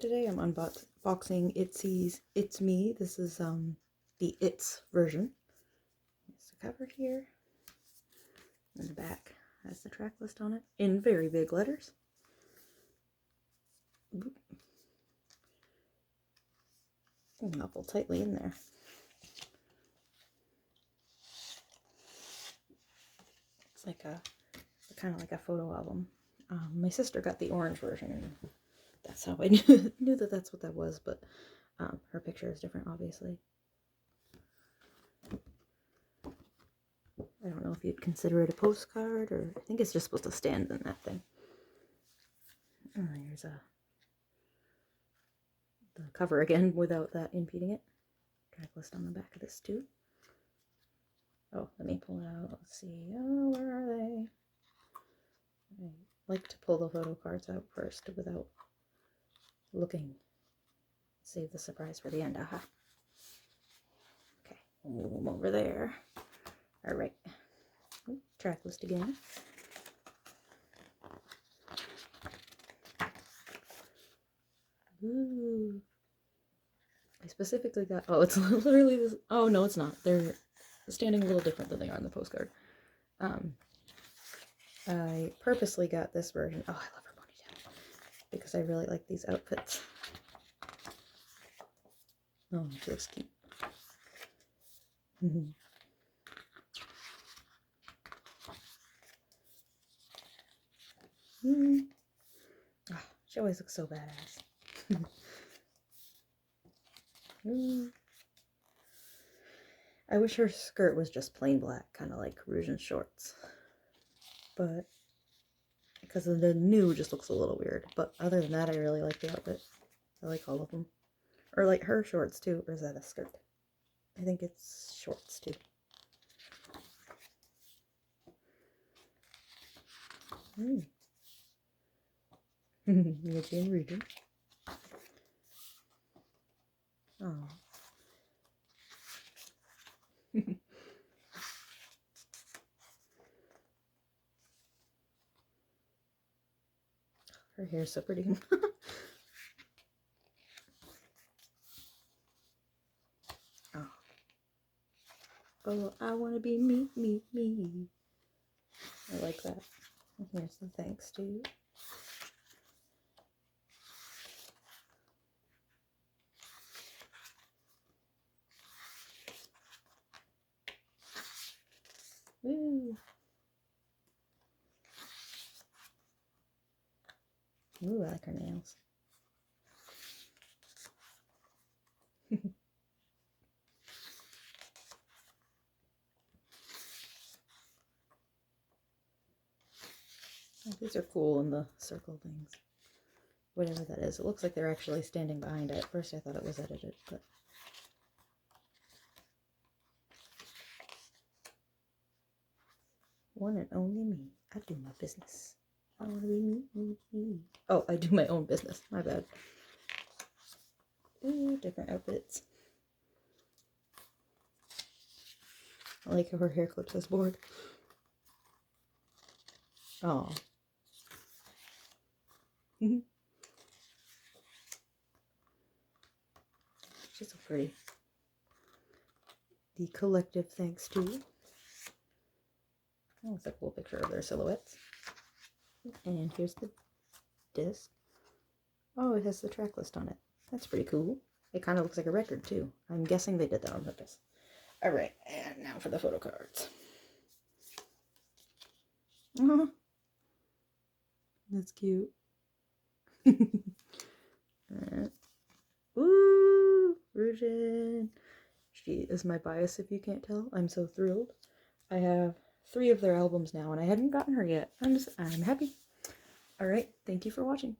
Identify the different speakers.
Speaker 1: but today I'm unboxing ITZY's It's Me. This is the It's version. There's the cover here. And the back has the track list on it in very big letters. Knuckle tightly in there. It's like a kind of like a photo album. My sister got the orange version, and that's how I knew that that's what that was, but her picture is different, obviously. I don't know if you'd consider it a postcard, or I think it's just supposed to stand in that thing. Oh, here's the cover again without that impeding it. Track list on the back of this too. Oh, let me pull it out. Let's see. Oh, where are they? I like to pull the photo cards out first without looking. Save the surprise for the end. Aha. Okay, we'll move them over there. All right. Track list again. Ooh. I specifically got, oh, it's literally this, oh no, it's not. They're standing a little different than they are on the postcard. I purposely got this version. Oh, I love her ponytail because I really like these outfits. Oh, she looks cute. Oh, she always looks so badass. I wish her skirt was just plain black, kind of like Rouge's shorts. But because of the new just looks a little weird. But other than that, I really like the outfit. I like all of them. Or like her shorts too. Or is that a skirt? I think it's shorts too. Mitzi and Regent. Oh. Her hair's so pretty. Oh. Oh, I want to be me, me, me. I like that. Here's the thanks to you. Woo. Ooh, I like her nails. Oh, these are cool in the circle things. Whatever that is. It looks like they're actually standing behind it. At first I thought it was edited, but... One and only me. I do my business. I want to be me, me, me. Oh, I do my own business. My bad. Ooh, different outfits. I like how her hair clips this board. Oh. She's so pretty. The collective thanks to. Oh, it's a cool picture of their silhouettes. And here's the disc. Oh, it has the track list on it. That's pretty cool. It kind of looks like a record, too. I'm guessing they did that on purpose. Alright, and now for the photo cards. That's cute. Woo! Rouge. She is my bias, if you can't tell. I'm so thrilled. I have 3 of their albums now, and I hadn't gotten her yet. I'm happy. Alright, thank you for watching.